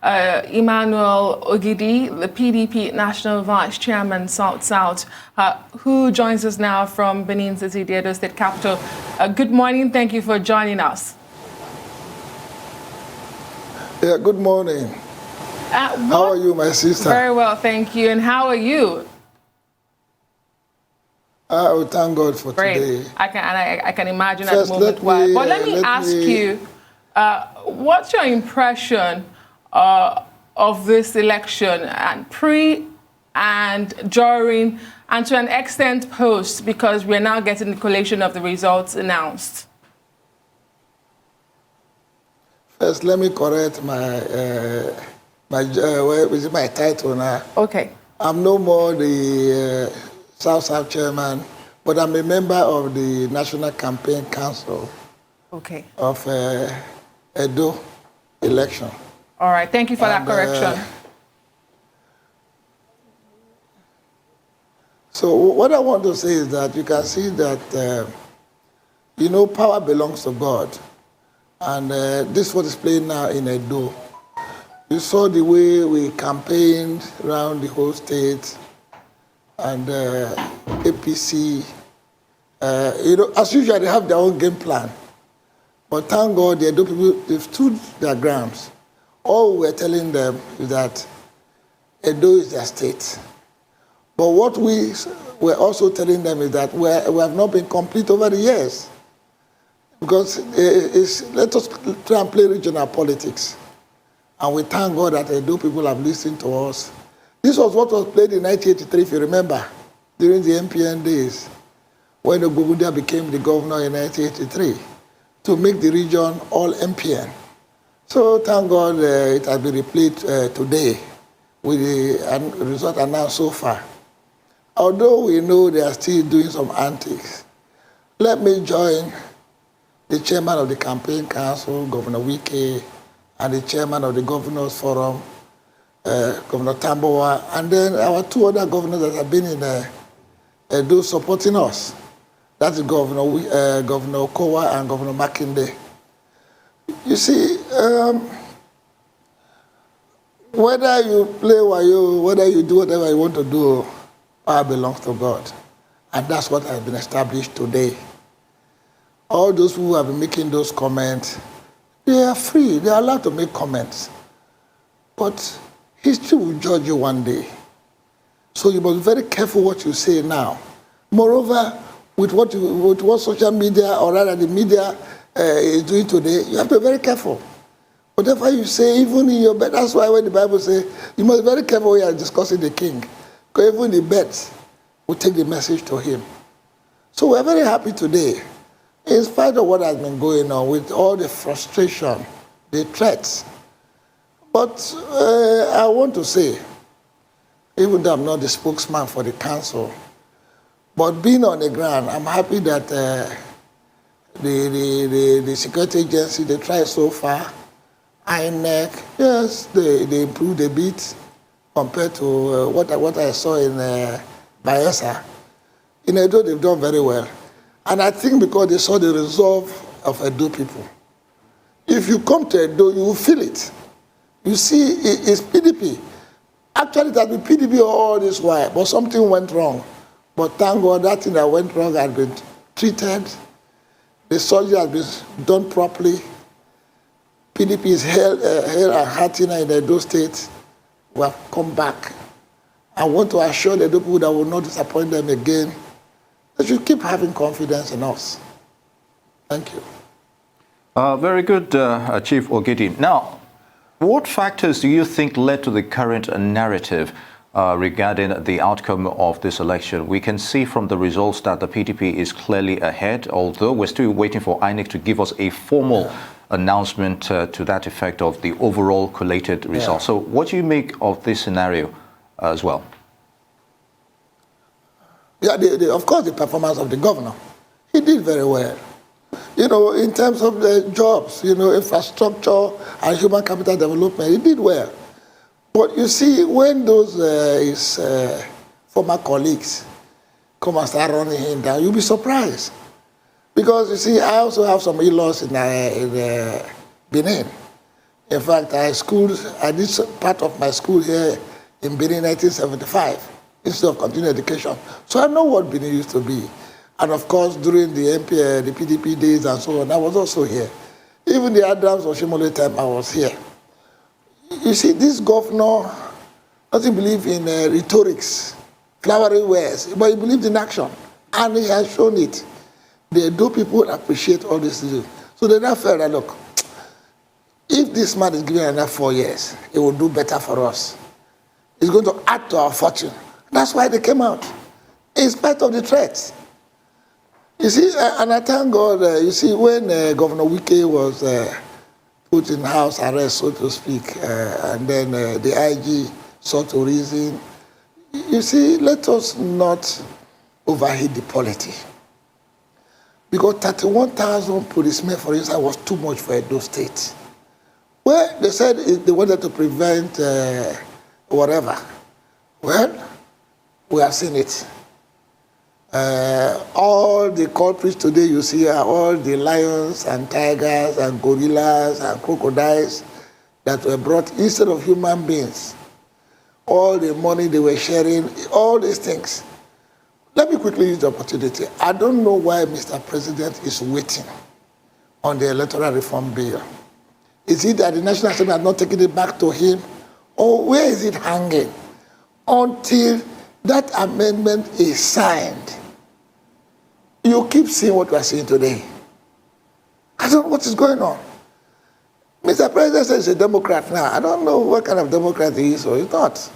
Emmanuel Ogidi, the PDP National Vice Chairman, South-South, who joins us now from Benin City, the Edo State capital. Good morning. Thank you for joining us. Yeah, good morning. How are you, my sister? Very well, thank you. And how are you? Oh, thank God for Great. today. I can imagine at the moment why. But let me ask you, what's your impression of this election, and pre and during, and to an extent post, because we're now getting the collation of the results announced? First, let me correct my title now. Okay. I'm no more the South-South chairman, but I'm a member of the National Campaign Council. Okay. Of Edo election. All right, thank you for that correction. So what I want to say is that you can see that, power belongs to God. And this is what is playing now in Edo. You saw the way we campaigned around the whole state, and APC, as usual, they have their own game plan. But thank God, the Edo people, they've stood their grounds. All we're telling them is that Edo is their state. But what we're also telling them is that we have not been complete over the years. Because let us try and play regional politics. And we thank God that Edo people have listened to us. This was what was played in 1983, if you remember, during the MPN days, when Ogbondia became the governor in 1983, to make the region all MPN. So thank God it has been replayed today with the result announced so far. Although we know they are still doing some antics, let me join the chairman of the campaign council, Governor Wike, and the chairman of the Governors Forum, Governor Tambowa, and then our two other governors that have been in Edo supporting us. That's Governor Okowa and Governor Makinde. You see, whether you play wayo, whether you do whatever you want to do, power belongs to God. And that's what has been established today. All those who have been making those comments, they are free. They are allowed to make comments. But history will judge you one day. So you must be very careful what you say now. Moreover, with what social media, or rather the media, is doing today, you have to be very careful. Whatever you say, even in your bed, that's why when the Bible says, you must be very careful when you are discussing the king. Because even the beds will take the message to him. So we're very happy today. In spite of what has been going on, with all the frustration, the threats. But I want to say, even though I'm not the spokesman for the council, but being on the ground, I'm happy that the security agency, they tried so far. INEC, yes, they improved a bit compared to what I saw in Bayelsa. In Edo, they've done very well. And I think because they saw the resolve of Edo people. If you come to Edo, you will feel it. You see, it's PDP. Actually, it has been PDP all this while, but something went wrong. But thank God that thing that went wrong had been treated. The surgery has been done properly. PDP is held and hearty in the Edo State. We have come back. I want to assure the Edo people that will not disappoint them again. They should keep having confidence in us. Thank you. Very good, Chief Ogidi. Now, what factors do you think led to the current narrative regarding the outcome of this election? We can see from the results that the PDP is clearly ahead, although we're still waiting for INEC to give us a formal announcement to that effect of the overall collated results. So what do you make of this scenario as well? Yeah, of course, the performance of the governor. He did very well. In terms of the jobs, infrastructure and human capital development, he did well. But you see, when those his former colleagues come and start running him down, you'll be surprised. Because, you see, I also have some in-laws in Benin, In fact, I did part of my school here in Benin 1975 instead of continuing education. So I know what Benin used to be. And of course, during the PDP days and so on, I was also here. Even the Adams or Shimole time, I was here. You see, this governor doesn't believe in rhetorics, flowery words, but he believes in action. And he has shown it. The Edo people appreciate all this. So they now felt that, look, if this man is given another 4 years, it will do better for us. It's going to add to our fortune. That's why they came out, in spite of the threats. You see, and I thank God, you see, when Governor Wike was put in house arrest, so to speak, and then the IG sought to reason, you see, let us not overheat the polity. Because 31,000 policemen, for instance, was too much for Edo State. Well, they said they wanted to prevent whatever. Well, we have seen it. All the culprits today you see are all the lions and tigers and gorillas and crocodiles that were brought instead of human beings. All the money they were sharing, all these things. Let me quickly use the opportunity. I don't know why Mr. President is waiting on the electoral reform bill. Is it that the National Assembly has not taken it back to him? Or where is it hanging? Until that amendment is signed. You keep seeing what we are seeing today. I don't know what is going on. Mr. President says he's a Democrat now. I don't know what kind of Democrat he is or he's not.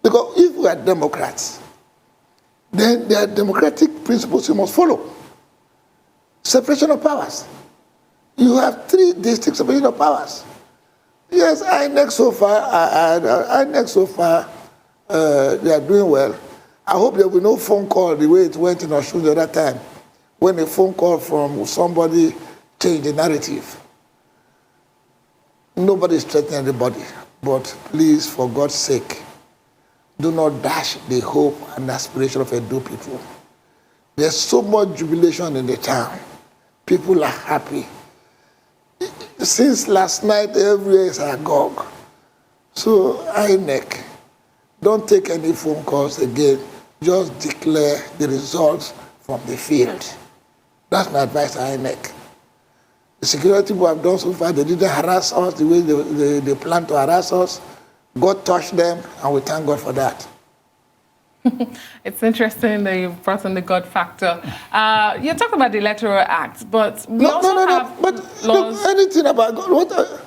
Because if we are Democrats, then there are democratic principles you must follow. Separation of powers. You have 3 distinct separation of powers. Yes, INEC so far, they are doing well. I hope there will be no phone call the way it went in Osun the other time, when a phone call from somebody changed the narrative. Nobody is threatening anybody, but please, for God's sake, do not dash the hope and aspiration of Edo people. There's so much jubilation in the town. People are happy. Since last night, everywhere is agog. So, INEC, don't take any phone calls again. Just declare the results from the field. That's my advice to INEC. The security people have done so far, they didn't harass us the way they plan to harass us. God touched them, and we thank God for that. It's interesting that you brought in the God factor. You talked about the Electoral Act, but we also have but laws. Look, anything about God,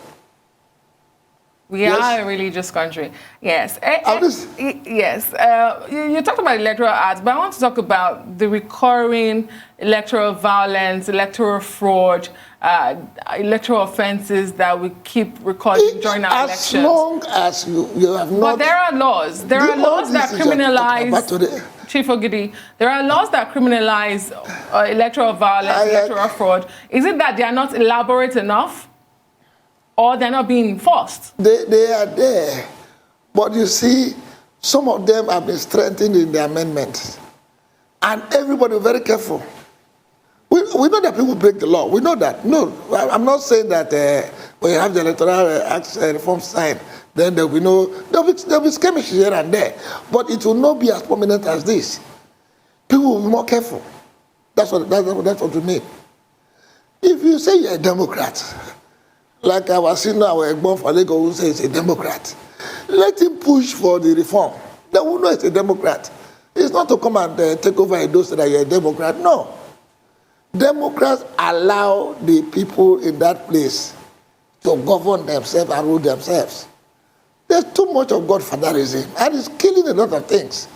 We are a religious country. Yes. Yes. You talked about electoral ads, but I want to talk about the recurring electoral violence, electoral fraud, electoral offenses that we keep recording during our elections. As long as you have not... But there are laws. There are laws that criminalize... Chief Ogidi, there are laws that criminalize electoral violence, electoral fraud. Is it that they are not elaborate enough? Or they're not being enforced? They are there. But you see, some of them have been strengthened in the amendments. And everybody is very careful. We know that people break the law. We know that. No, I'm not saying that when you have the electoral act reform signed, then there'll be skirmishes here and there. But it will not be as prominent as this. People will be more careful. That's what we mean. If you say you're a Democrat, like our senior, our Egbon Falego, who says he's a Democrat, let him push for the reform. They will know it's a Democrat. It's not to come and take over Edo so that you're a Democrat. No. Democrats allow the people in that place to govern themselves and rule themselves. There's too much of godfatherism, and it's killing a lot of things.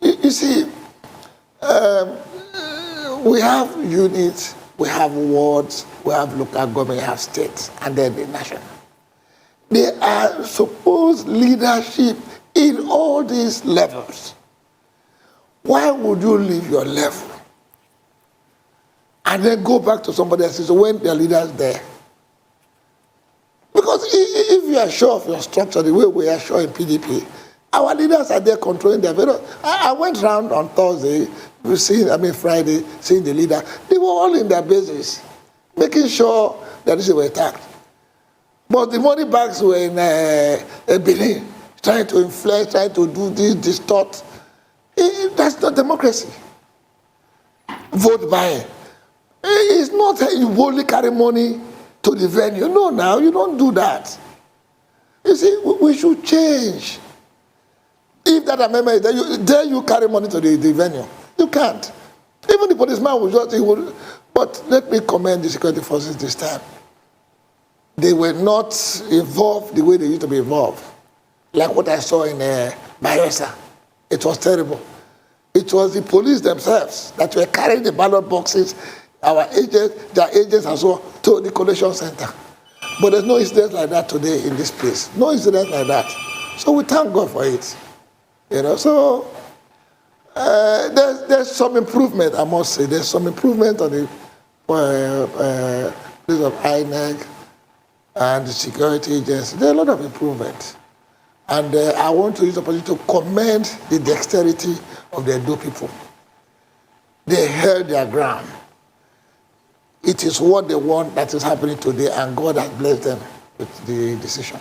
You see, we have units, we have wards, we have local government, we have states, and then the nation. There are supposed leadership in all these levels. Why would you leave your level and then go back to somebody else's when their leader's there? Because if you are sure of your structure, the way we are sure in PDP, our leaders are there controlling their very... I went round on Thursday, Friday, seeing the leader. They were all in their bases, making sure that this was attacked. But the money bags were in Benin, trying to inflate, trying to do this, distort. That's not democracy. Vote buying. It's not that you boldly carry money to the venue. No, now, you don't do that. You see, we should change. If that amendment is there, you carry money to the venue. You can't. Even the policeman will just, but let me commend the security forces this time. They were not involved the way they used to be involved. Like what I saw in Bayelsa. It was terrible. It was the police themselves that were carrying the ballot boxes, our agents, their agents as well, to the collation center. But there's no incident like that today in this place. No incident like that. So we thank God for it. You know, so there's some improvement, I must say. There's some improvement on the place of INEC and the security agency. There's a lot of improvement. And I want to use the opportunity to commend the dexterity of the Edo people. They held their ground. It is what they want that is happening today, and God has blessed them with the decision.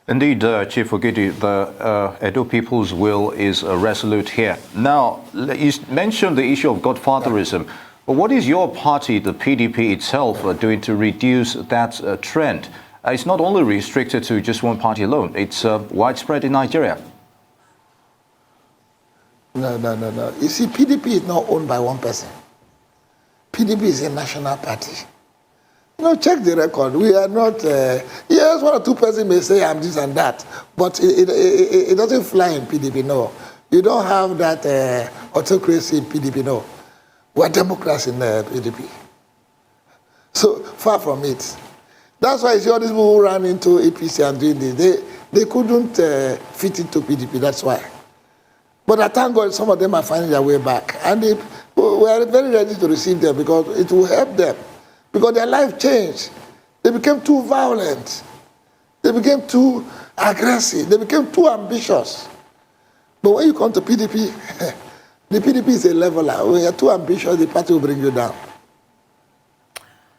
Indeed, Chief Ogidi, the Edo people's will is resolute here. Now, you mentioned the issue of godfatherism. But what is your party, the PDP itself, doing to reduce that trend? It's not only restricted to just one party alone. It's widespread in Nigeria. No. You see, PDP is not owned by one person. PDP is a national party. You know, check the record. We are not, yes, one or two persons may say I'm this and that, but it doesn't fly in PDP, no. You don't have that autocracy in PDP, no. We're democrats in PDP. So, far from it. That's why you see all these people who ran into APC and doing this. They couldn't fit into PDP, that's why. But I thank God some of them are finding their way back. And we are very ready to receive them because it will help them. Because their life changed. They became too violent. They became too aggressive. They became too ambitious. But when you come to PDP, the PDP is a leveler. When you're too ambitious, the party will bring you down.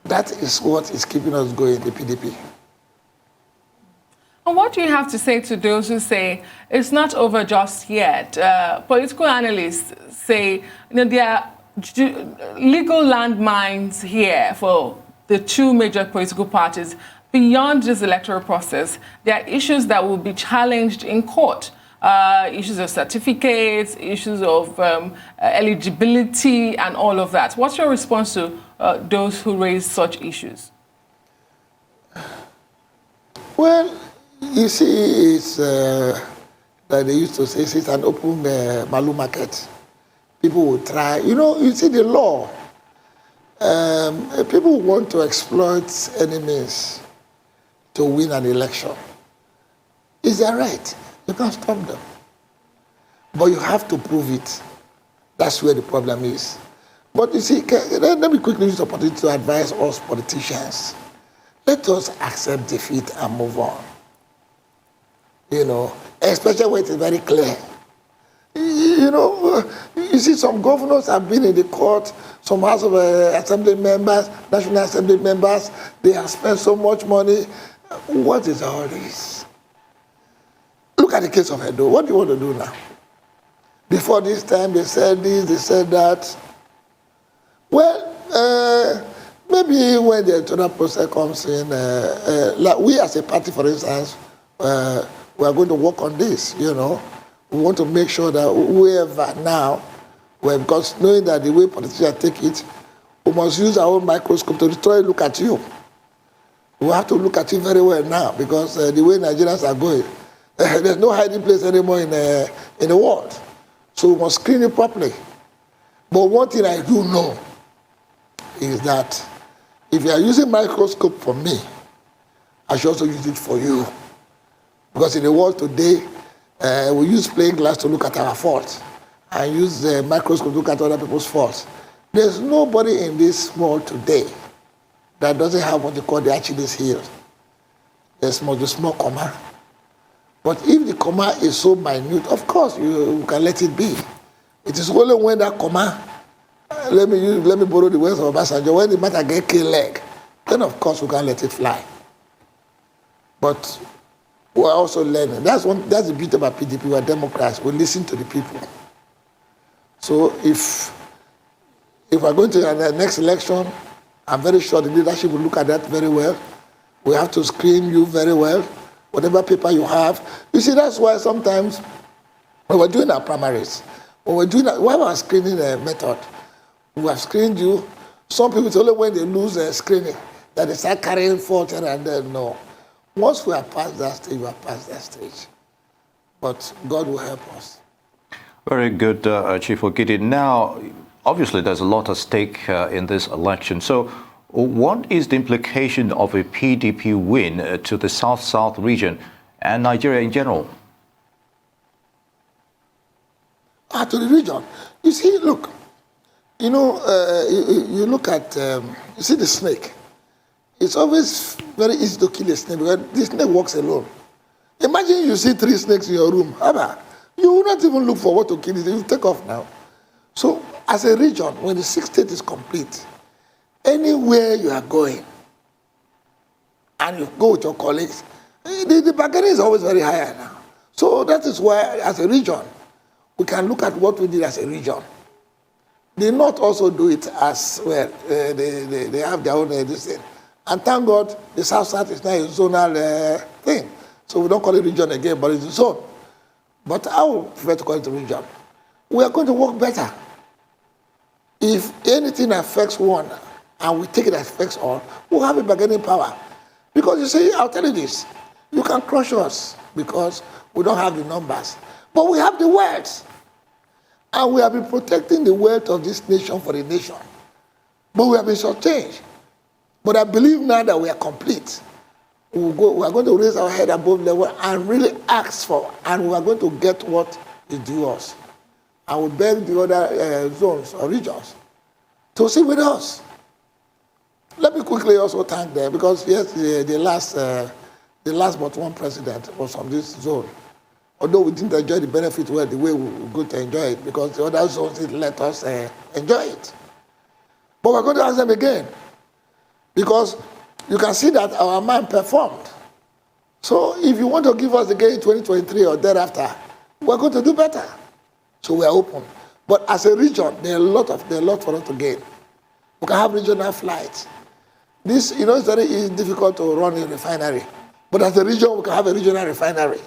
That is what is keeping us going, the PDP. And what do you have to say to those who say it's not over just yet? Political analysts say there are legal landmines here for the two major political parties. Beyond this electoral process, there are issues that will be challenged in court. Issues of certificates, issues of eligibility, and all of that. What's your response to those who raise such issues? Well, you see, it's like they used to say, it's an open Malu market. People will try. You know, you see the law. People want to exploit enemies to win an election. Is that right? You can't stop them. But you have to prove it. That's where the problem is. But you see, let me quickly use the opportunity to advise us politicians. Let us accept defeat and move on. You know, especially when it is very clear. You know, you see some governors have been in the court, some House of Assembly members, National Assembly members, they have spent so much money. What is all this? Look at the case of Edo. What do you want to do now? Before this time, they said this, they said that. Well, maybe when the electoral process comes in, like we as a party, for instance, we are going to work on this, you know. We want to make sure that whoever now, well, because knowing that the way politicians take it, we must use our own microscope to try to look at you. We have to look at you very well now because the way Nigerians are going, there's no hiding place anymore in the world. So we must screen it properly. But one thing I do know is that if you are using microscope for me, I should also use it for you. Because in the world today, we use plain glass to look at our faults and use the microscope to look at other people's faults. There's nobody in this world today that doesn't have what they call the Achilles heel. There's the small comma. But if the comma is so minute, of course, you can let it be. It is only when that comma, let me borrow the words of Obasanjo, when the matter get killed leg, then of course we can let it fly. But we're also learning. That's the beauty about PDP. We're Democrats. We listen to the people. So if we're going to the next election, I'm very sure the leadership will look at that very well. We have to screen you very well, whatever paper you have. You see, that's why sometimes when we're doing our primaries, when we're screening method, we have screened you. Some people, it's only when they lose screening that they start carrying forth and then no. Once we are past that stage, we are past that stage. But God will help us. Very good, Chief Ogidi. Now, obviously, there's a lot at stake in this election. So, what is the implication of a PDP win to the South-South region and Nigeria in general? To the region. You see, look, you look at, you see the snake. It's always very easy to kill a snake because the snake walks alone. Imagine you see 3 snakes in your room. You will not even look for what to kill it. You take off now. So, as a region, when the 6th state is complete, anywhere you are going, and you go with your colleagues, the bargaining is always very high now. So that is why, as a region, we can look at what we did as a region. The North also do it as well. They have their own this thing. And thank God, the South-South is now a zonal thing. So we don't call it region again, but it's a zone. But I would prefer to call it a region. We are going to work better. If anything affects one, and we take it as affects all, we'll have a bargaining power. Because you see, I'll tell you this, you can crush us because we don't have the numbers. But we have the wealth. And we have been protecting the wealth of this nation for the nation. But we have been shortchanged. But I believe now that we are complete. We are going to raise our head above level and really ask for, and we are going to get what is due us. I will beg the other zones or regions to sit with us. Let me quickly also thank them because yes, the last but one president was from this zone. Although we didn't enjoy the benefit well the way we were going to enjoy it because the other zones didn't let us enjoy it. But we're going to ask them again because you can see that our man performed. So if you want to give us again in 2023 or thereafter, we're going to do better. So we are open. But as a region, there are a lot for us to gain. We can have regional flights. This, it's very difficult to run a refinery. But as a region, we can have a regional refinery.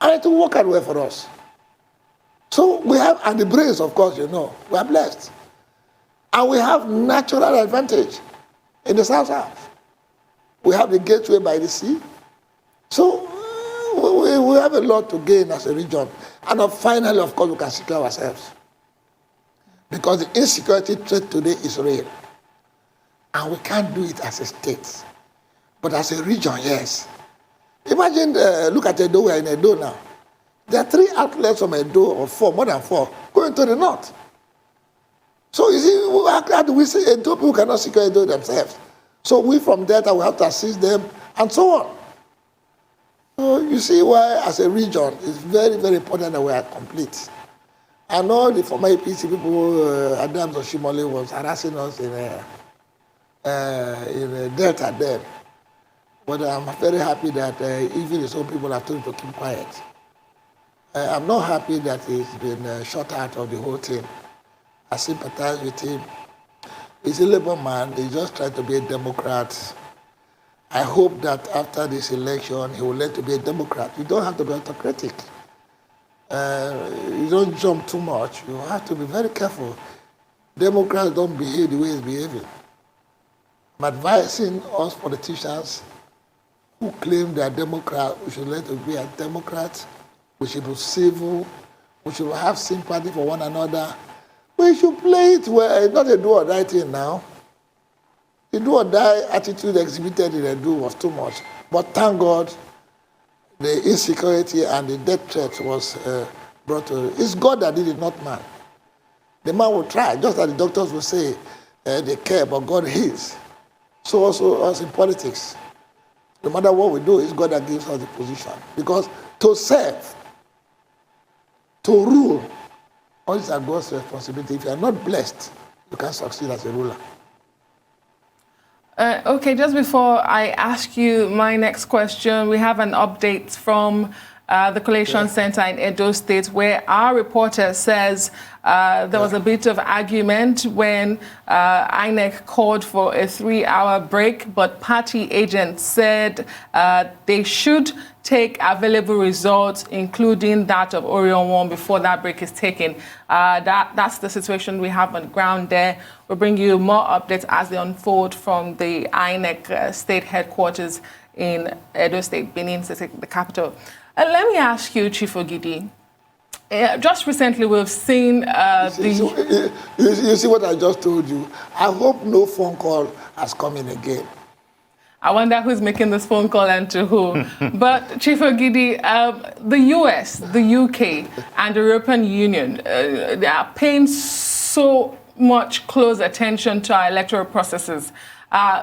And it will work out well for us. So we have, and the brains, of course, we are blessed. And we have natural advantage in the South-South. We have the gateway by the sea. So we have a lot to gain as a region. And finally, of course, we can secure ourselves. Because the insecurity threat today is real. And we can't do it as a state. But as a region, yes. Imagine, look at Edo, we are in Edo now. There are 3 outlets from Edo, or 4, more than 4, going to the north. So you see, how do we say Edo? People cannot secure Edo themselves. So we from Delta, we have to assist them, and so on. So you see why, as a region, it's very, very important that we are complete. I know the former APC people, Adams Oshimole, was harassing us in Delta then. But I'm very happy that even his own people have told him to keep quiet. I'm not happy that he's been shut out of the whole thing. I sympathize with him. He's a Labour man. He's just trying to be a Democrat. I hope that after this election, he will learn to be a Democrat. You don't have to be autocratic. You don't jump too much. You have to be very careful. Democrats don't behave the way he's behaving. I'm advising us politicians who claim they are Democrats, we should learn to be a Democrat. We should be civil. We should have sympathy for one another. We should play it well, not a do or die thing now. The do or die attitude exhibited in Edo was too much. But thank God, the insecurity and the death threat was brought to. It's God that did it, not man. The man will try, just as the doctors will say they care, but God heals. So also us in politics. No matter what we do, it's God that gives us the position. Because to serve, to rule, all these are God's responsibility. If you are not blessed, you can't succeed as a ruler. Okay, just before I ask you my next question, we have an update from the Collation Center in Edo State, where our reporter says there was a bit of argument when INEC called for a 3-hour break, but party agents said they should take available results, including that of Orion 1, before that break is taken. That's the situation we have on ground there. We'll bring you more updates as they unfold from the INEC state headquarters in Edo State, Benin City, the capital. Let me ask you, Chief Ogidi, just recently we've seen you see what I just told you? I hope no phone call has come in again. I wonder who's making this phone call and to who. But Chief Ogidi, the US, the UK, and the European Union, they are paying so much close attention to our electoral processes.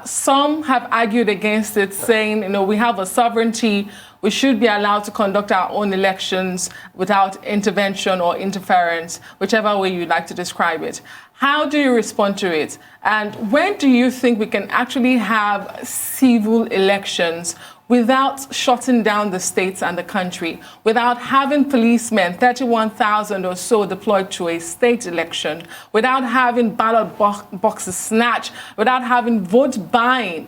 Some have argued against it, saying, we have a sovereignty. We should be allowed to conduct our own elections without intervention or interference, whichever way you'd like to describe it. How do you respond to it? And when do you think we can actually have civil elections without shutting down the states and the country, without having policemen, 31,000 or so deployed to a state election, without having ballot boxes snatched, without having vote buying,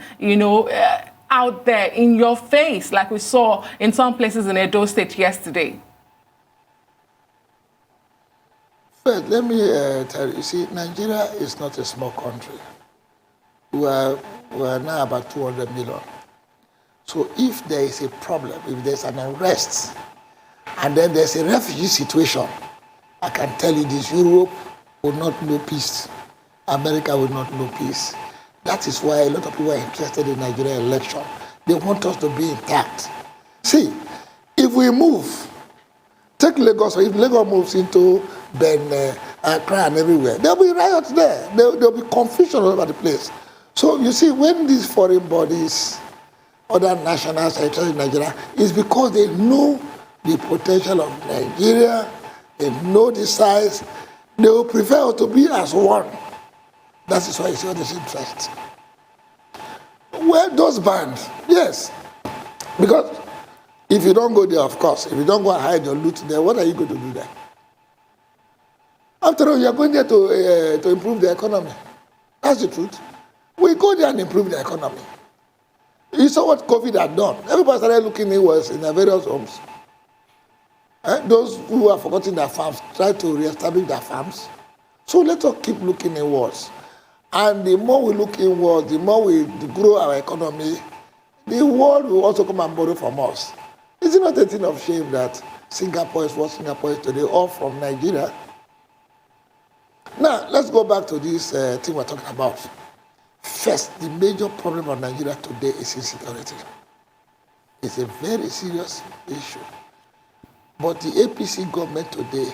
out there in your face, like we saw in some places in Edo State yesterday? First, let me tell you, see, Nigeria is not a small country. We are now about 200 million. So if there is a problem, if there's an unrest, and then there's a refugee situation, I can tell you this: Europe will not know peace. America will not know peace. That is why a lot of people are interested in Nigerian election. They want us to be intact. See, if we move, take Lagos, if Lagos moves into Benin, Accra and everywhere, there'll be riots there. There'll be confusion all over the place. So you see, when these foreign bodies, other nationals are interested in Nigeria, it's because they know the potential of Nigeria, they know the size, they will prefer to be as one. That is why you see all this interest. Well, those bans, yes. Because if you don't go there, of course, if you don't go and hide your loot there, what are you going to do there? After all, you are going there to improve the economy. That's the truth. We go there and improve the economy. You saw what COVID had done. Everybody started looking inwards in their various homes. Those who have forgotten their farms try to reestablish their farms. So let us keep looking inwards. And the more we look inward, the more we grow our economy, the world will also come and borrow from us. Is it not a thing of shame that Singapore is what Singapore is today, all from Nigeria? Now, let's go back to this thing we're talking about. First, the major problem of Nigeria today is insecurity. It's a very serious issue. But the APC government today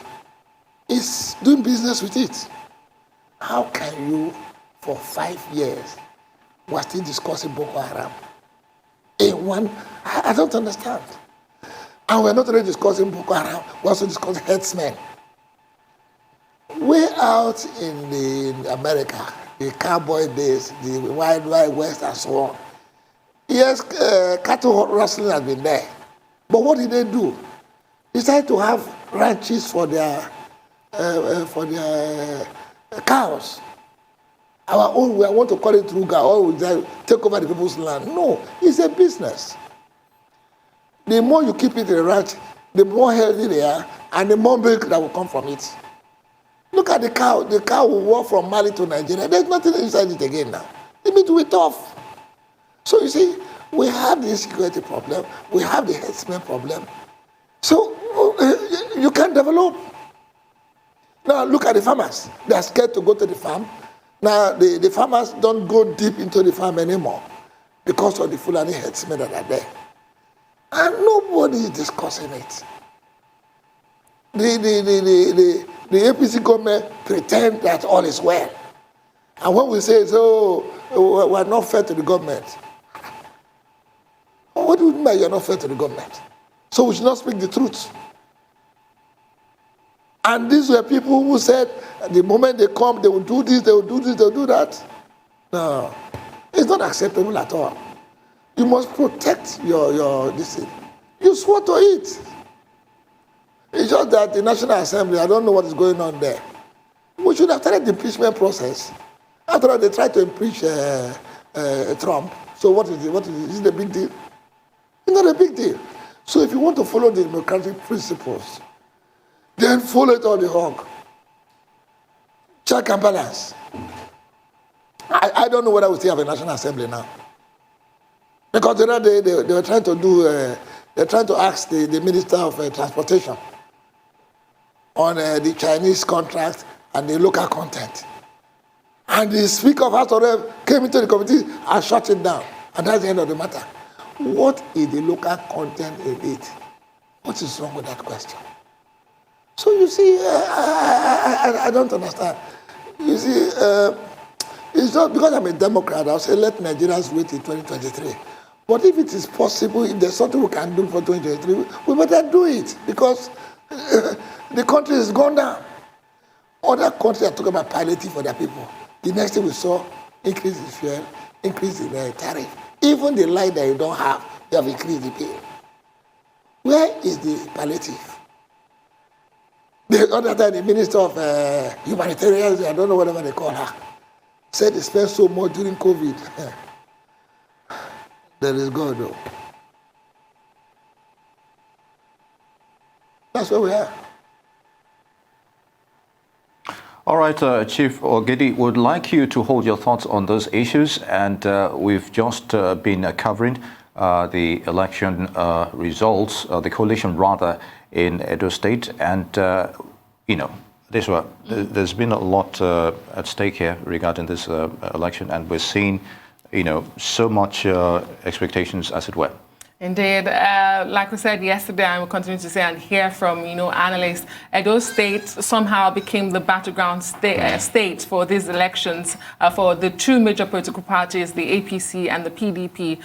is doing business with it. How can you, for 5 years, we're still discussing Boko Haram? I don't understand. And we're not only discussing Boko Haram, we're also discussing herdsmen. Way out in America, the cowboy days, the wild west and so on. Yes, cattle rustling has been there. But what did they do? They decided to have ranches for their cows. Our own, we want to call it Ruga, or we take over the people's land. No, it's a business. The more you keep it in a ranch, the more healthy they are, and the more milk that will come from it. Look at the cow. The cow will walk from Mali to Nigeria. There's nothing inside it again now. The meat will be tough. So you see, we have the insecurity problem. We have the herdsmen problem. So you can't develop. Now look at the farmers. They are scared to go to the farm. Now the farmers don't go deep into the farm anymore because of the Fulani herdsmen that are there. And nobody is discussing it. The APC government pretend that all is well. And when we say, we're not fair to the government. What do you mean by you're not fair to the government? So we should not speak the truth. And these were people who said, the moment they come, they will do this, they will do this, they will do that. No. It's not acceptable at all. You must protect your this thing. You swore to it. It's just that the National Assembly, I don't know what is going on there. We should have started the impeachment process. After all, they tried to impeach Trump. So what is it? Is it a big deal? It's not a big deal. So if you want to follow the democratic principles, then follow it on the hog. Check and balance. I don't know whether we still have a National Assembly now. Because the other day they were trying to do, they're trying to ask the Minister of Transportation on the Chinese contract and the local content. And the Speaker of House of Rep came into the committee and shut it down. And that's the end of the matter. What is the local content in it? What is wrong with that question? So you see, I don't understand. You see, it's not because I'm a Democrat, I'll say let Nigerians wait till 2023. But if it is possible, if there's something we can do for 2023, we better do it because the country is gone down. Other countries are talking about palliative for their people. The next thing we saw, increase in fuel, increase in tariff. Even the light that you don't have, you have increased the bill. Where is the palliative? The other time, the Minister of Humanitarian, I don't know whatever they call her, said they spent so much during COVID. There is God, though. That's where we are. All right, Chief Ogidi, would like you to hold your thoughts on those issues. And we've just been covering the election results, the coalition rather, in Edo State. And, there's been a lot at stake here regarding this election. And we're seeing, so much expectations, as it were. Indeed. Like we said yesterday, and we'll continue to say and hear from, analysts, Edo State somehow became the battleground state for these elections for the two major political parties, the APC and the PDP.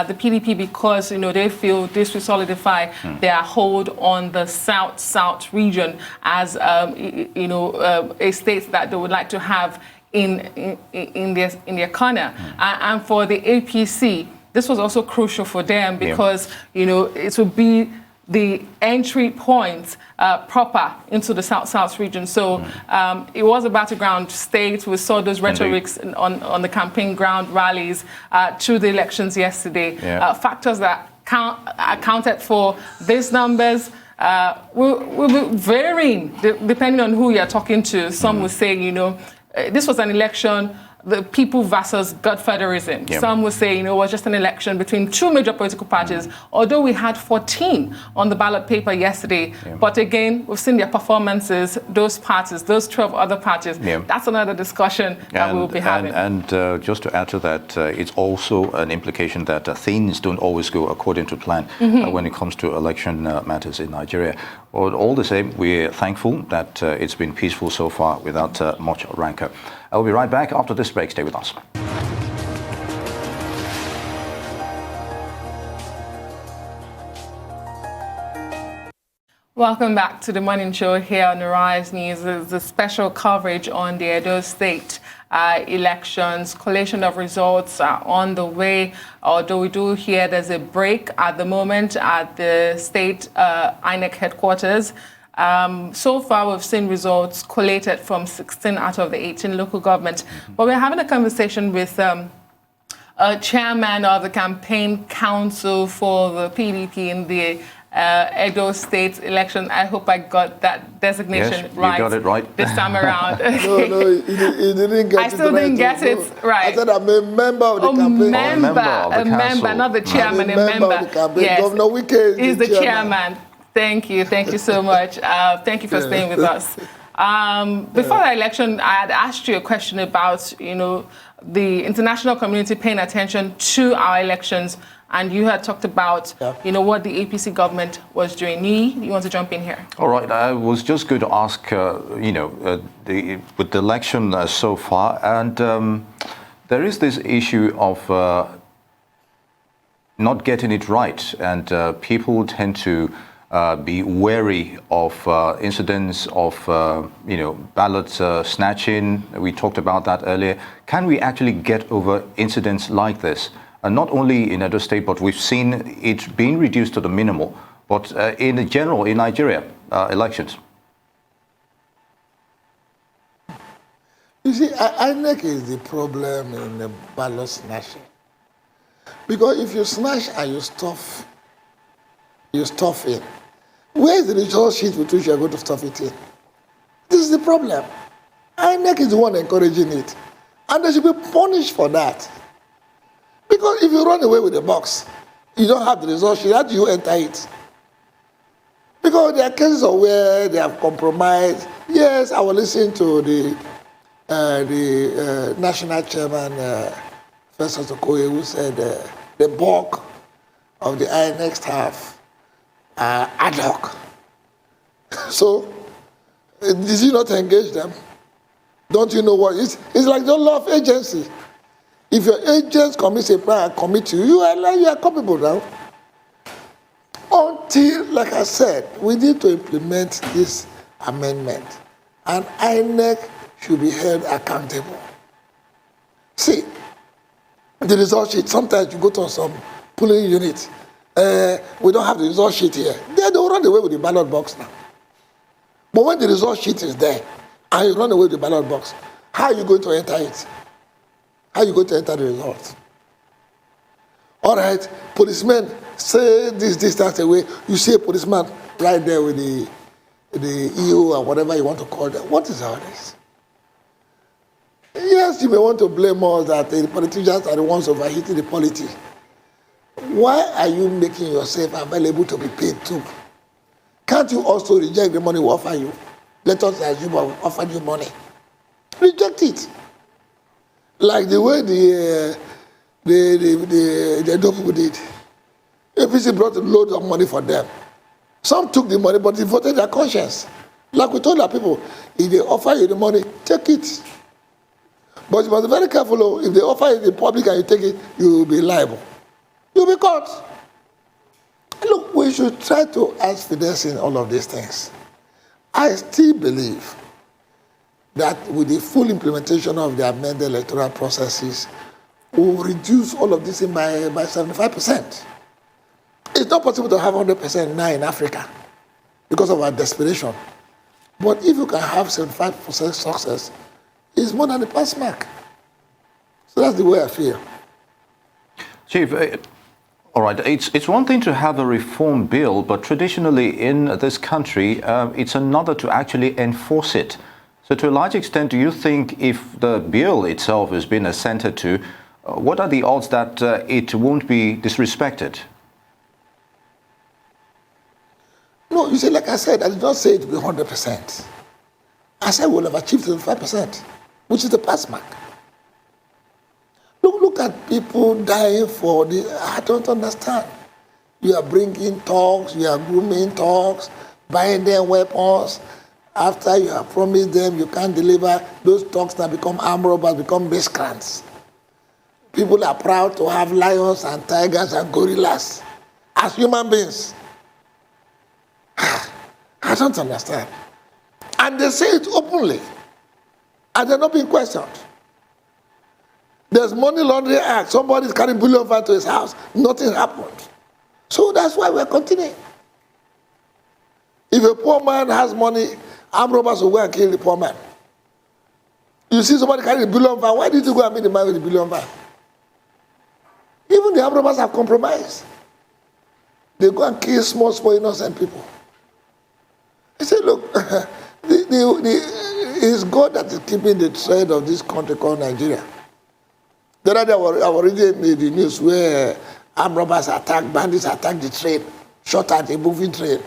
The PDP because, they feel this will solidify their hold on the South region as, a state that they would like to have in their corner. And for the APC, this was also crucial for them because, it would be the entry point proper into the South region. So it was a battleground state. We saw those rhetorics on the campaign ground rallies through the elections yesterday. Factors that accounted for these numbers will be varying depending on who you're talking to. Some will say, this was an election, the people versus Godfatherism. Some will say, it was just an election between two major political parties, although we had 14 on the ballot paper yesterday. But again, we've seen their performances, those parties, those 12 other parties. That's another discussion that we'll be having. And just to add to that, it's also an implication that things don't always go according to plan when it comes to election matters in Nigeria. But all the same, we're thankful that it's been peaceful so far without much rancor. I'll be right back after this break. Stay with us. Welcome back to the morning show here on the Rise News. There's a special coverage on the Edo State elections. Collation of results are on the way, although we do hear there's a break at the moment at the state INEC headquarters. So far, we've seen results collated from 16 out of the 18 local governments. But we're having a conversation with a chairman of the campaign council for the PDP in the Edo State election. I hope I got that designation right. You got it right this time around. No, you didn't get it right. I still didn't get it right. I said I'm a member of the campaign. A member, not the chairman, a member. Of the campaign. Yes. Governor Wike is the chairman. Thank you so much. Thank you for staying with us. Before the election, I had asked you a question about, the international community paying attention to our elections, and you had talked about, what the APC government was doing. You want to jump in here? All right. I was just going to ask, with the election so far, and there is this issue of not getting it right, and people tend to be wary of incidents of, ballot snatching? We talked about that earlier. Can we actually get over incidents like this? Not only in Edo State, but we've seen it being reduced to the minimal, but in general, in Nigeria, elections. You see, INEC is the problem in the ballot snatching. Because if you snatch and you stuff in, where is the result sheet with which you are going to stuff it in? This is the problem. INEC is the one encouraging it. And they should be punished for that. Because if you run away with the box, you don't have the result sheet, how do you enter it? Because there are cases of where they have compromised. Yes, I was listening to the national chairman, Festus Okoye, who said the bulk of the INEC staff are ad hoc. So, did you not engage them? Don't you know what? It's like the law of agency. If your agents commit a crime and commit to you, you are culpable now. Until, like I said, we need to implement this amendment. And INEC should be held accountable. See, the result sheet, sometimes you go to some polling unit, we don't have the result sheet here. They don't run away with the ballot box now. But when the result sheet is there, and you run away with the ballot box, how are you going to enter it? How are you going to enter the result? All right, policemen say this distance away. You see a policeman right there with the EO or whatever you want to call them. What is all this? Yes, you may want to blame us that the politicians are the ones overheating the polity. Why are you making yourself available to be paid too? Can't you also reject the money we offer you? Let us assume we offered you money. Reject it. Like the way the Edo people did. APC brought a load of money for them. Some took the money, but they voted their conscience. Like we told our people, if they offer you the money, take it. But you must be very careful. If they offer it in public and you take it, you will be liable. You'll be caught. Look, we should try to ask fidelity in all of these things. I still believe that with the full implementation of the amended electoral processes, we will reduce all of this by 75%. It's not possible to have 100% now in Africa because of our desperation. But if you can have 75% success, it's more than the pass mark. So that's the way I feel. Chief, all right, it's one thing to have a reform bill, but traditionally in this country, it's another to actually enforce it. So to a large extent, do you think if the bill itself has been assented to, what are the odds that it won't be disrespected? No, you see, like I said, I did not say it will be 100%. I said we'll have achieved 75%, which is the pass mark. Look at people dying for the... I don't understand. You are bringing talks, you are grooming talks, buying them weapons. After you have promised them you can't deliver, those talks now become arm robbers, become miscreants. People are proud to have lions and tigers and gorillas as human beings. I don't understand. And they say it openly. And they're not being questioned. There's money laundering act. Somebody's carrying bullion van to his house. Nothing happened. So that's why we're continuing. If a poor man has money, armed robbers will go and kill the poor man. You see somebody carrying a bullion van, why did you go and meet the man with the bullion van? Even the armed robbers have compromised. They go and kill small innocent people. He said, look, it's God that is keeping the trade of this country called Nigeria. The other day I was reading the news where armed robbers attacked, bandits attacked the train, shot at a moving train.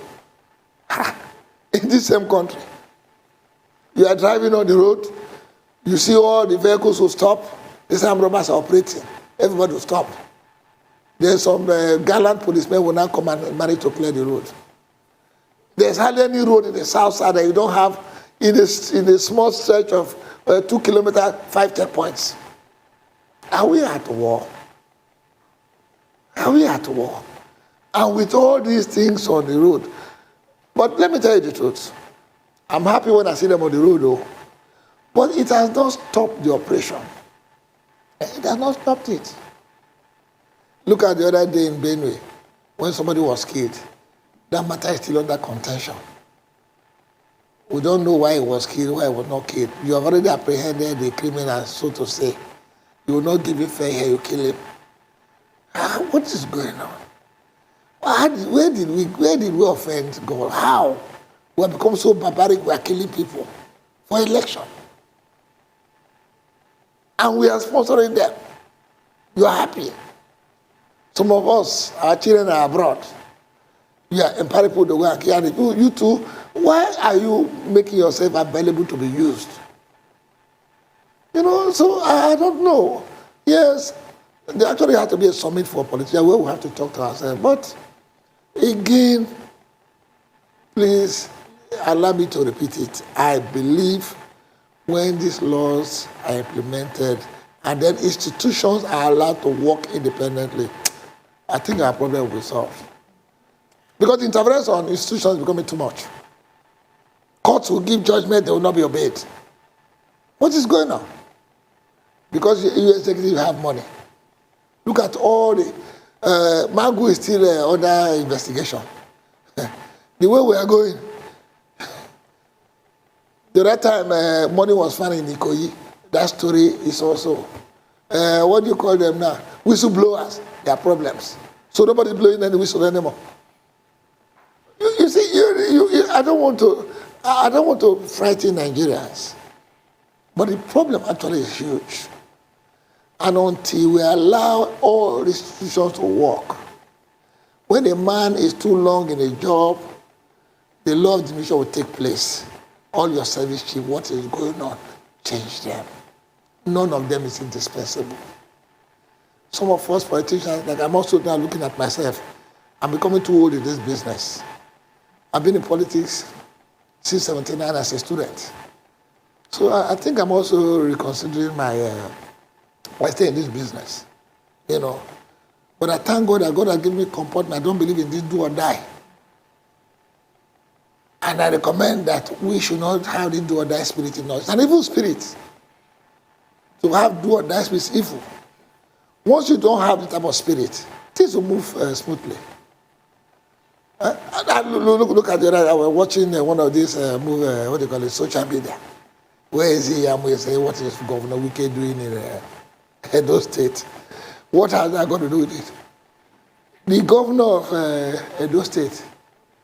In this same country. You are driving on the road, you see all the vehicles will stop, these armed robbers are operating, everybody will stop. There's some gallant policemen will now come and manage to clear the road. There's hardly any road in the south side that you don't have in a small stretch of 2 kilometers, 5 checkpoints. Are we at war? Are we at war? And with all these things on the road, But let me tell you the truth. I'm happy when I see them on the road, though. But it has not stopped the operation. It has not stopped it. Look at the other day in Benue, when somebody was killed. That matter is still under contention. We don't know why he was killed, why he was not killed. You have already apprehended the criminal, so to say. You will not give him fair hair, you kill him. What is going on? Where did we offend God? How? We have become so barbaric, we are killing people for election. And we are sponsoring them. You are happy. Some of us, our children are abroad. You are empowering people to go and carry it. You too, why are you making yourself available to be used? You know, so I don't know. Yes, there actually has to be a summit for politicians where we have to talk to ourselves. But again, please allow me to repeat it. I believe when these laws are implemented and then institutions are allowed to work independently, I think our problem will be solved. Because interference on institutions is becoming too much. Courts will give judgment, they will not be obeyed. What is going on? Because the US executive have money. Look at all the... Magu is still under investigation. The way we are going. The other time, money was found in Ikoyi. That story is also... what do you call them now? Whistleblowers. There are problems. So nobody's blowing any whistle anymore. You see, I don't want to frighten Nigerians. But the problem actually is huge. And until we allow all institutions to work, when a man is too long in a job, the law of diminishment will take place. All your service chief, what is going on, change them. None of them is indispensable. Some of us politicians, like I'm also now looking at myself, I'm becoming too old in this business. I've been in politics since 79 as a student. So I think I'm also reconsidering my stay in this business, you know. But I thank God that God has given me comfort. I don't believe in this do or die. And I recommend that we should not have this do or die spirit in us. It's an evil spirit. To have do or die spirit is evil. Once you don't have the type of spirit, things will move smoothly. Look at the other. I was watching one of these movies, what do you call it, social media. Where is he? I'm saying, what is Governor Wike doing in Edo State? What has that got to do with it? The governor of Edo State,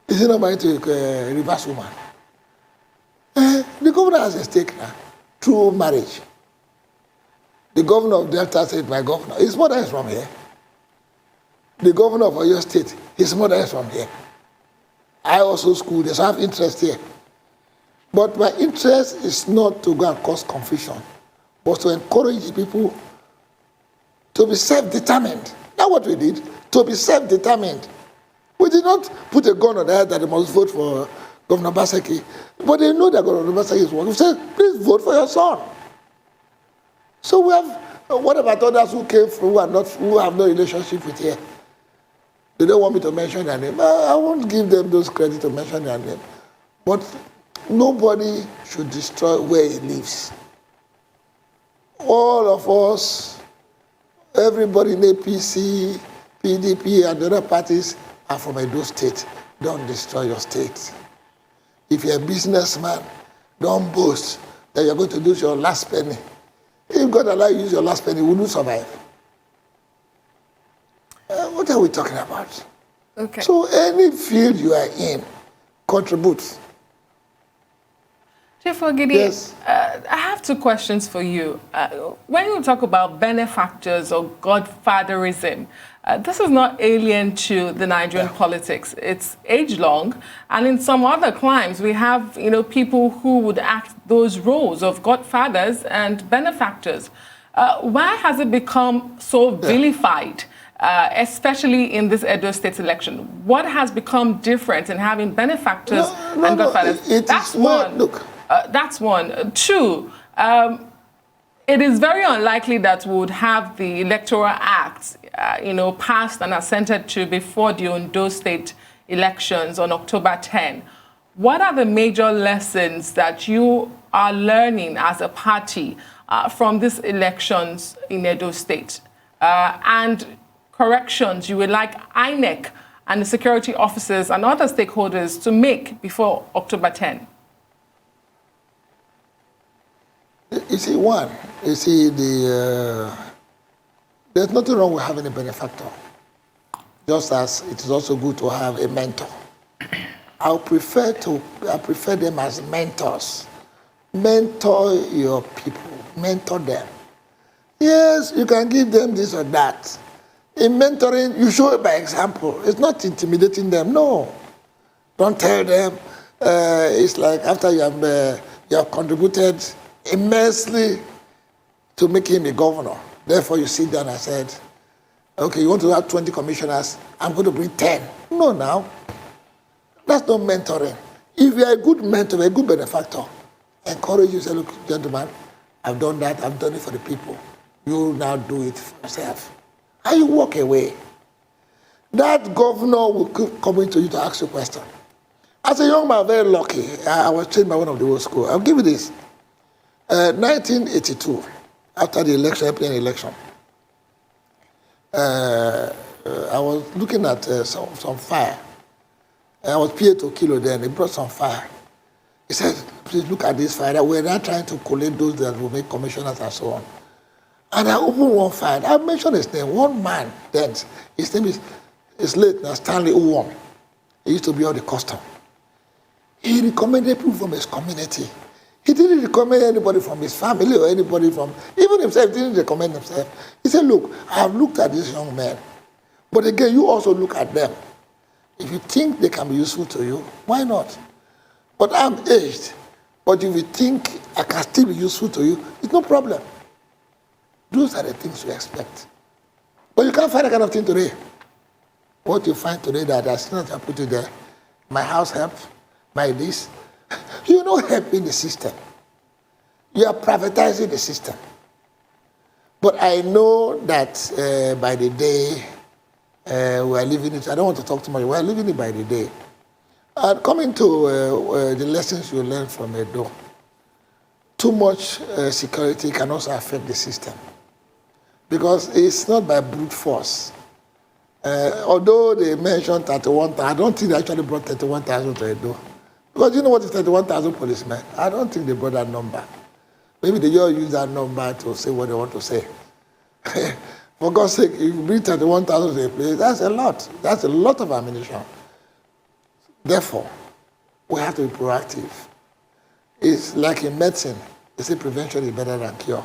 is he not married to a reverse woman? The governor has a stake now, through marriage. The governor of Delta State, my governor, his mother is from here. The governor of Oyo State, his mother is from here. I also schooled there, so I have interest here. But my interest is not to go and cause confusion, but to encourage the people to be self-determined. That's what we did, to be self-determined. We did not put a gun on their head that they must vote for Governor Obaseki, but they know that Governor Obaseki is working. We said, please vote for your son. So we have, what about others who came from, who have no relationship with here? They don't want me to mention their name. I won't give them those credit to mention their name. But nobody should destroy where he lives. All of us, everybody in APC, PDP, and the other parties are from Edo State. Don't destroy your state. If you're a businessman, don't boast that you're going to lose your last penny. If God allows you to use your last penny, will you survive? What are we talking about? Okay. So any field you are in, contributes. Chief Ogidi, yes. I have two questions for you. When you talk about benefactors or godfatherism, this is not alien to the Nigerian politics. It's age-long, and in some other climes, we have people who would act those roles of godfathers and benefactors. Why has it become so vilified, especially in this Edo State election? What has become different in having benefactors and godfathers? That's one. Look. That's one. Two, it is very unlikely that we would have the Electoral Act, passed and assented to before the Ondo State elections on October 10. what are the major lessons that you are learning as a party from these elections in Edo State? And corrections you would like INEC and the security officers and other stakeholders to make before October 10? You see, there's nothing wrong with having a benefactor, just as it is also good to have a mentor. I prefer them as mentors. Mentor your people, mentor them. Yes, you can give them this or that. In mentoring, you show it by example. It's not intimidating them, no. Don't tell them. It's like after you have contributed immensely to make him a governor. Therefore, you sit down and said, okay, you want to have 20 commissioners, I'm going to bring 10. No, now. That's not mentoring. If you're a good mentor, a good benefactor, encourage you, say, look, gentlemen, I've done that, I've done it for the people. You now do it for yourself. And you walk away. That governor will keep coming to you to ask you a question. As a young man, I'm very lucky. I was trained by one of the old school. I'll give you this. 1982, after the election, European election, I was looking at some fire. I was PA to Kilo then. He brought some fire. He said, please look at this fire. We're now trying to collate those that will make commissioners and so on. And I opened one fire. I mentioned his name. One man then. His name is late now, Stanley Uwom. He used to be on the custom. He recommended people from his community. He didn't recommend anybody from his family or anybody from, even himself, he didn't recommend himself. He said, look, I have looked at this young man. But again, you also look at them. If you think they can be useful to you, why not? But I'm aged. But if you think I can still be useful to you, it's no problem. Those are the things you expect. But you can't find that kind of thing today. What you find today that as soon as I put it there, my house help, my this, you're not helping the system. You are privatizing the system. But I know that by the day, we are living it. I don't want to talk too much. We are living it by the day. And coming to the lessons you learn from Edo, too much security can also affect the system. Because it's not by brute force. Although they mentioned 31,000, I don't think they actually brought 31,000 to Edo. Because you know what is 31,000 policemen? I don't think they brought that number. Maybe they just use that number to say what they want to say. For God's sake, if you bring 31,000 to a place, that's a lot. That's a lot of ammunition. Therefore, we have to be proactive. It's like in medicine, they say prevention is better than cure.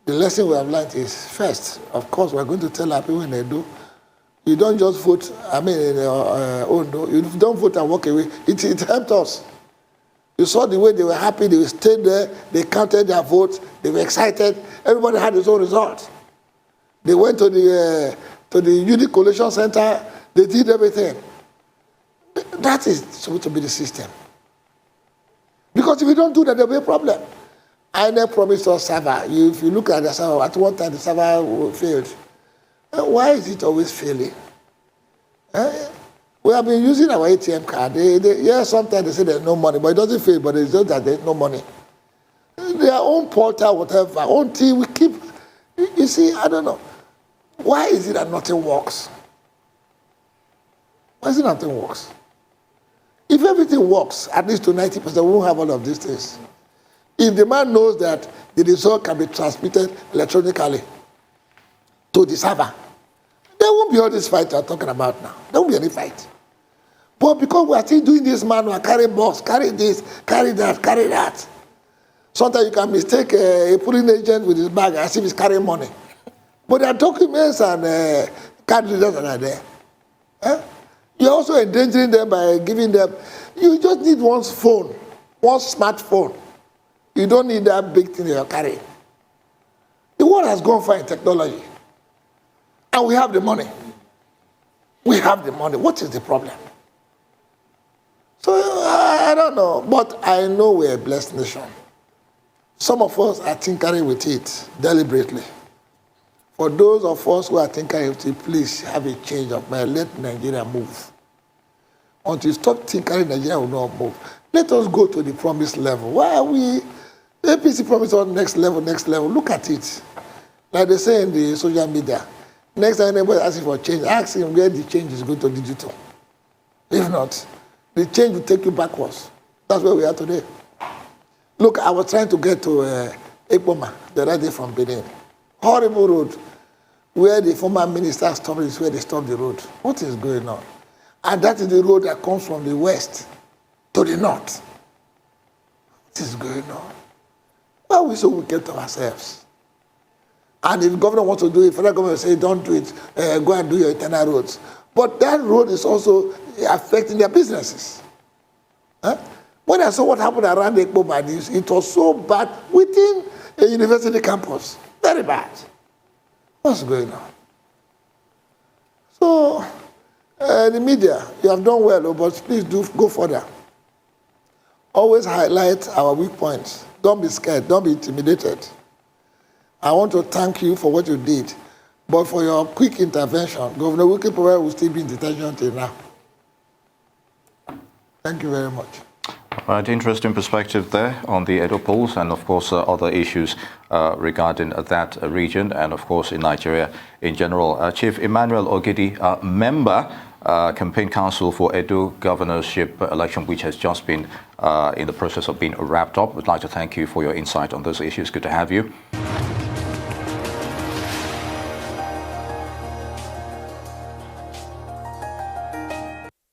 The lesson we have learned is, first, of course, we're going to tell our people in Edo, you don't just vote, in Ondo, you don't vote and walk away. It helped us. You saw the way they were happy, they stayed there, they counted their votes, they were excited, everybody had his own result. They went to the Unit Collation Center, they did everything. That is supposed to be the system. Because if we don't do that, there'll be a problem. I never promised us server. If you look at the server, at one time the server failed. Why is it always failing? We have been using our ATM card. Yes, sometimes they say there's no money, but it doesn't fail, but it's just that there's no money. Their own portal, whatever, until we keep, you see, I don't know. Why is it that nothing works? Why is it nothing works? If everything works, at least to 90%, we won't have all of these things. If the man knows that the result can be transmitted electronically to the server, there won't be all this fight you're talking about now. There won't be any fight. But because we are still doing this manual, carry box, carry this, carry that, carry that. Sometimes you can mistake a pulling agent with his bag as if he's carrying money. But there are documents and card readers that are there. You're also endangering them by giving them, you just need one phone, one smartphone. You don't need that big thing you're carrying. The world has gone far in technology. And we have the money. We have the money. What is the problem? So I don't know. But I know we're a blessed nation. Some of us are tinkering with it deliberately. For those of us who are tinkering with it, please have a change of mind. Let Nigeria move. until you stop thinking Nigeria will not move. Let us go to the promised level. Why are we, the APC promised on next level, look at it. Like they say in the social media, next time anybody asks you for change, ask him where the change is going to digital. If not, the change will take you backwards. That's where we are today. Look, I was trying to get to Ekpoma the other day from Benin. Horrible road. Where the former minister stopped is where they stopped the road. What is going on? And that is the road that comes from the west to the north. What is going on? Why are we so wicked to ourselves? And if the governor wants to do it, federal government will say, don't do it, go and do your internal roads. But that road is also affecting their businesses. Huh? When I saw what happened around the Ekpoma, it was so bad within a university campus. Very bad. What's going on? So, the media, you have done well, but please do go further. Always highlight our weak points. Don't be scared. Don't be intimidated. I want to thank you for what you did, but for your quick intervention, Governor Wike probably will still be in detention till now. Thank you very much. Right, interesting perspective there on the Edo polls and, of course, other issues regarding that region and, of course, in Nigeria in general. Chief Emmanuel Ogidi, member campaign council for Edo governorship election, which has just been in the process of being wrapped up. We'd like to thank you for your insight on those issues. Good to have you.